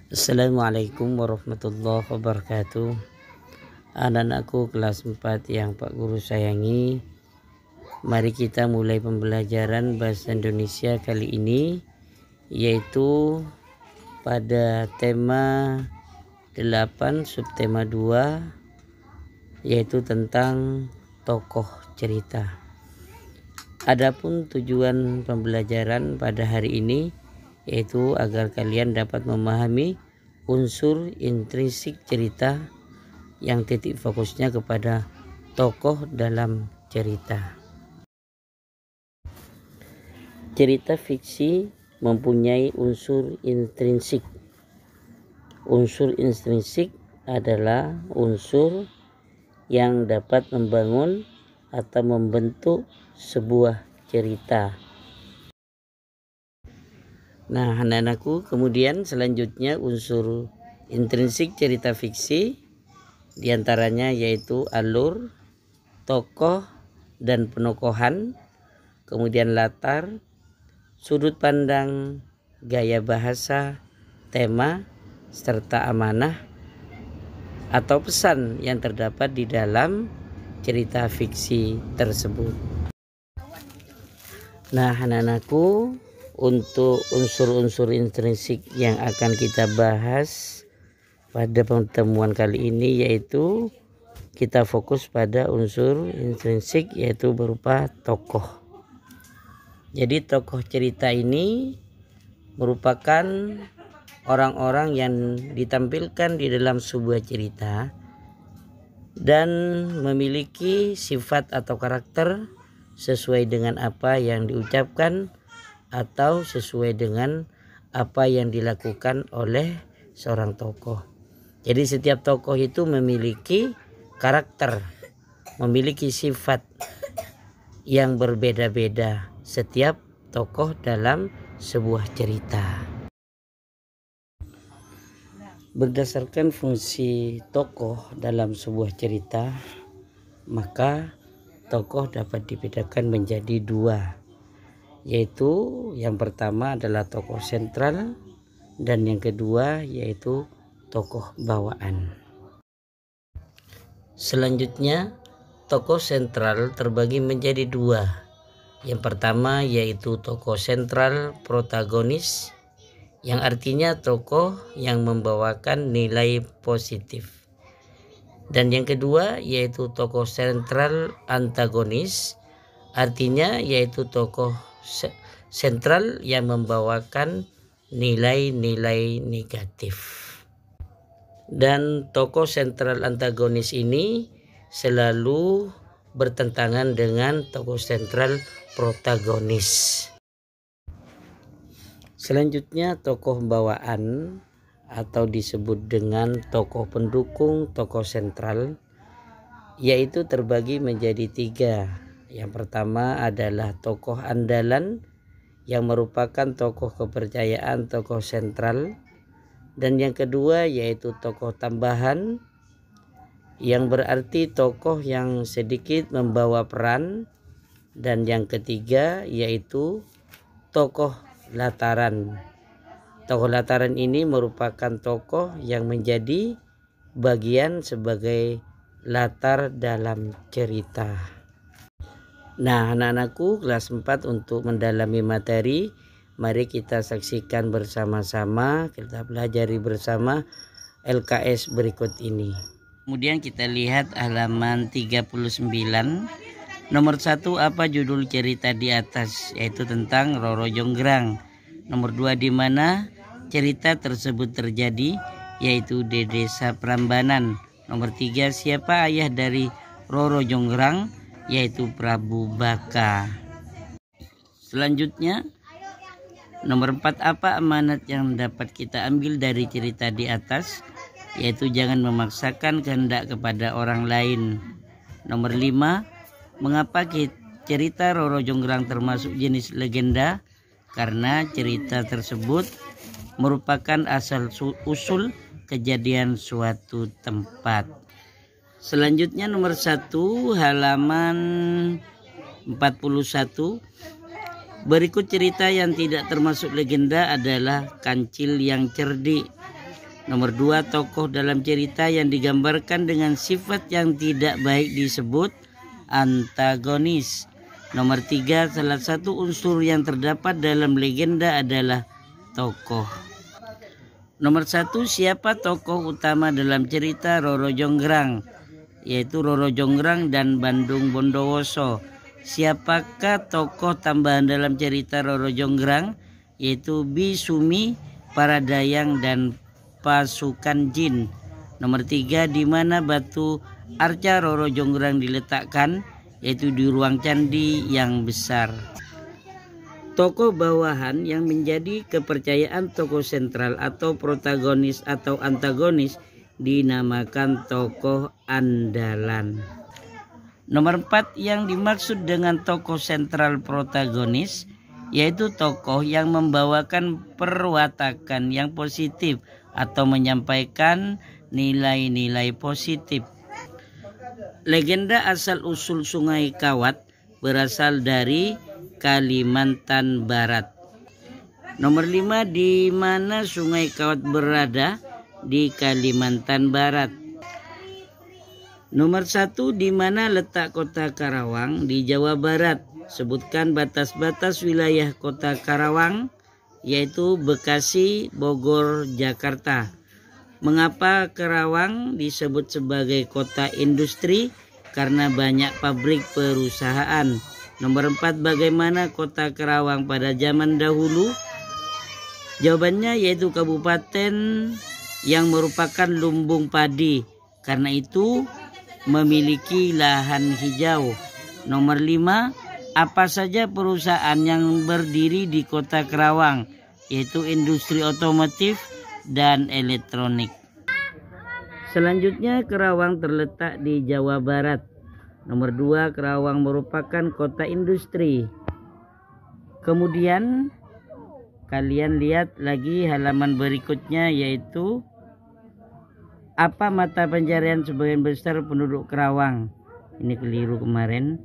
Assalamualaikum warahmatullahi wabarakatuh. Anak-anakku kelas 4 yang Pak Guru sayangi, mari kita mulai pembelajaran bahasa Indonesia kali ini, yaitu pada tema 8 subtema 2, yaitu tentang tokoh cerita. Adapun tujuan pembelajaran pada hari ini yaitu agar kalian dapat memahami unsur intrinsik cerita yang titik fokusnya kepada tokoh dalam cerita. Cerita fiksi mempunyai unsur intrinsik. Unsur intrinsik adalah unsur yang dapat membangun atau membentuk sebuah cerita. Nah, anak-anakku, kemudian selanjutnya unsur intrinsik cerita fiksi diantaranya yaitu alur, tokoh dan penokohan, kemudian latar, sudut pandang, gaya bahasa, tema, serta amanah atau pesan yang terdapat di dalam cerita fiksi tersebut. Nah, anak-anakku, untuk unsur-unsur intrinsik yang akan kita bahas pada pertemuan kali ini, yaitu kita fokus pada unsur intrinsik yaitu berupa tokoh. Jadi tokoh cerita ini merupakan orang-orang yang ditampilkan di dalam sebuah cerita dan memiliki sifat atau karakter sesuai dengan apa yang diucapkan atau sesuai dengan apa yang dilakukan oleh seorang tokoh. Jadi setiap tokoh itu memiliki karakter, memiliki sifat yang berbeda-beda setiap tokoh dalam sebuah cerita. Berdasarkan fungsi tokoh dalam sebuah cerita, maka tokoh dapat dibedakan menjadi dua, yaitu yang pertama adalah tokoh sentral dan yang kedua yaitu tokoh bawaan. Selanjutnya, tokoh sentral terbagi menjadi dua. Yang pertama yaitu tokoh sentral protagonis, yang artinya tokoh yang membawakan nilai positif. Dan yang kedua yaitu tokoh sentral antagonis, artinya yaitu tokoh sentral yang membawakan nilai-nilai negatif. Dan tokoh sentral antagonis ini selalu bertentangan dengan tokoh sentral protagonis. Selanjutnya tokoh bawaan atau disebut dengan tokoh pendukung tokoh sentral, yaitu terbagi menjadi tiga. Yang pertama adalah tokoh andalan yang merupakan tokoh kepercayaan tokoh sentral, dan yang kedua yaitu tokoh tambahan yang berarti tokoh yang sedikit membawa peran, dan yang ketiga yaitu tokoh lataran. Tokoh lataran ini merupakan tokoh yang menjadi bagian sebagai latar dalam cerita. Nah, anak-anakku kelas 4, untuk mendalami materi, mari kita saksikan bersama-sama, kita pelajari bersama LKS berikut ini. Kemudian kita lihat halaman 39. Nomor 1, apa judul cerita di atas? Yaitu tentang Roro Jonggrang. Nomor 2, di mana cerita tersebut terjadi? Yaitu di Desa Prambanan. Nomor 3, siapa ayah dari Roro Jonggrang? Yaitu Prabu Baka. Selanjutnya, nomor 4, apa amanat yang dapat kita ambil dari cerita di atas? Yaitu jangan memaksakan kehendak kepada orang lain. Nomor 5, mengapa cerita Roro Jonggrang termasuk jenis legenda? Karena cerita tersebut merupakan asal usul kejadian suatu tempat. Selanjutnya nomor 1, halaman 41. Berikut cerita yang tidak termasuk legenda adalah Kancil yang Cerdik. Nomor 2, tokoh dalam cerita yang digambarkan dengan sifat yang tidak baik disebut antagonis. Nomor 3, salah satu unsur yang terdapat dalam legenda adalah tokoh. Nomor 1, siapa tokoh utama dalam cerita Roro Jonggrang? Yaitu Roro Jonggrang dan Bandung Bondowoso. Siapakah tokoh tambahan dalam cerita Roro Jonggrang? Yaitu Bisumi, para Dayang dan pasukan jin. Nomor 3, di mana batu arca Roro Jonggrang diletakkan? Yaitu di ruang candi yang besar. Tokoh bawahan yang menjadi kepercayaan tokoh sentral atau protagonis atau antagonis dinamakan tokoh andalan. Nomor 4, yang dimaksud dengan tokoh sentral protagonis yaitu tokoh yang membawakan perwatakan yang positif atau menyampaikan nilai-nilai positif. Legenda asal-usul Sungai Kawat berasal dari Kalimantan Barat. Nomor 5, di mana Sungai Kawat berada? Di Kalimantan Barat. Nomor 1, di mana letak kota Karawang? Di Jawa Barat. Sebutkan batas-batas wilayah kota Karawang, yaitu Bekasi, Bogor, Jakarta. Mengapa Karawang disebut sebagai kota industri? Karena banyak pabrik perusahaan. Nomor 4, bagaimana kota Karawang pada zaman dahulu? Jawabannya yaitu kabupaten yang merupakan lumbung padi. Karena itu memiliki lahan hijau. Nomor 5, apa saja perusahaan yang berdiri di kota Karawang? Yaitu industri otomotif dan elektronik. Selanjutnya, Karawang terletak di Jawa Barat. Nomor 2, Karawang merupakan kota industri. Kemudian kalian lihat lagi halaman berikutnya, yaitu apa mata pencarian sebagian besar penduduk Karawang? Ini keliru kemarin,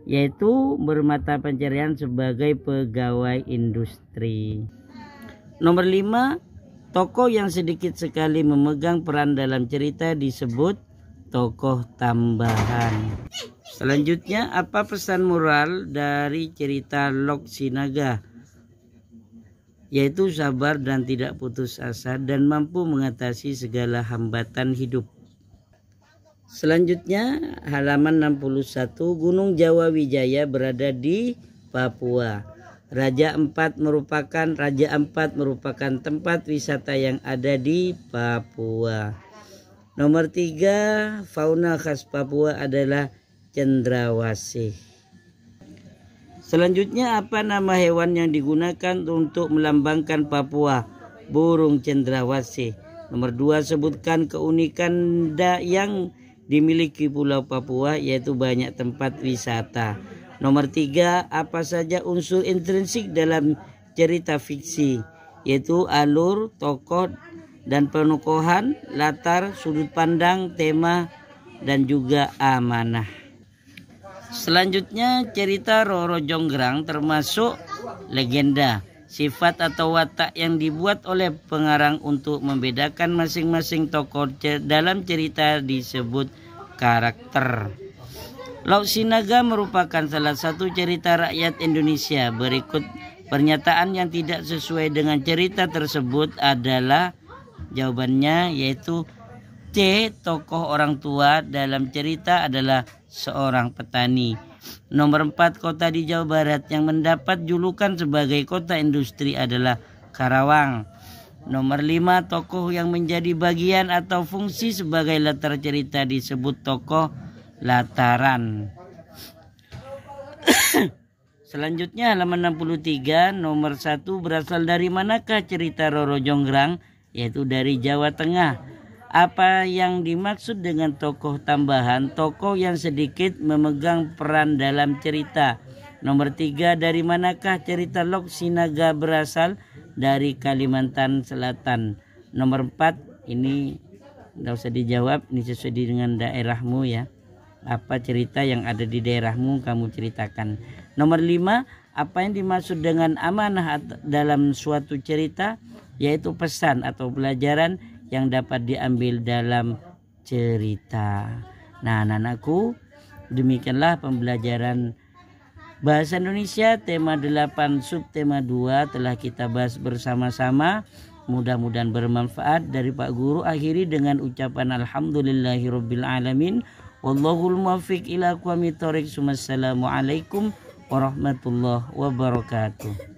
yaitu bermata pencarian sebagai pegawai industri. Nomor 5, tokoh yang sedikit sekali memegang peran dalam cerita disebut tokoh tambahan. Selanjutnya, apa pesan moral dari cerita Lok Sinaga? Yaitu sabar dan tidak putus asa dan mampu mengatasi segala hambatan hidup. Selanjutnya, halaman 61, Gunung Jawa Wijaya berada di Papua. Raja Ampat merupakan tempat wisata yang ada di Papua. Nomor 3, fauna khas Papua adalah cendrawasih. Selanjutnya, apa nama hewan yang digunakan untuk melambangkan Papua? Burung cendrawasih. Nomor 2, sebutkan keunikan yang dimiliki Pulau Papua, yaitu banyak tempat wisata. Nomor 3, apa saja unsur intrinsik dalam cerita fiksi? Yaitu alur, tokoh, dan penokohan, latar, sudut pandang, tema, dan juga amanah. Selanjutnya, cerita Roro Jonggrang termasuk legenda. Sifat atau watak yang dibuat oleh pengarang untuk membedakan masing-masing tokoh dalam cerita disebut karakter. Lok Sinaga merupakan salah satu cerita rakyat Indonesia. Berikut pernyataan yang tidak sesuai dengan cerita tersebut adalah jawabannya, yaitu C. Tokoh orang tua dalam cerita adalah seorang petani. Nomor 4, kota di Jawa Barat yang mendapat julukan sebagai kota industri adalah Karawang. Nomor 5, tokoh yang menjadi bagian atau fungsi sebagai latar cerita disebut tokoh lataran. Selanjutnya, halaman 63, nomor 1, berasal dari manakah cerita Roro Jonggrang? Yaitu dari Jawa Tengah. Apa yang dimaksud dengan tokoh tambahan? Tokoh yang sedikit memegang peran dalam cerita. Nomor 3, dari manakah cerita Lok Sinaga berasal? Dari Kalimantan Selatan. Nomor 4, ini tidak usah dijawab, ini sesuai dengan daerahmu ya. apa cerita yang ada di daerahmu kamu ceritakan. Nomor 5, apa yang dimaksud dengan amanah dalam suatu cerita, yaitu pesan atau pelajaran yang dapat diambil dalam cerita. Nah, anak-anakku, demikianlah pembelajaran Bahasa Indonesia tema 8 subtema 2 telah kita bahas bersama-sama. Mudah-mudahan bermanfaat. Dari Pak Guru akhiri dengan ucapan alhamdulillahirabbil alamin. Wallahul muwaffiq ila aqwamit thoriq. Wassalamualaikum warahmatullahi wabarakatuh.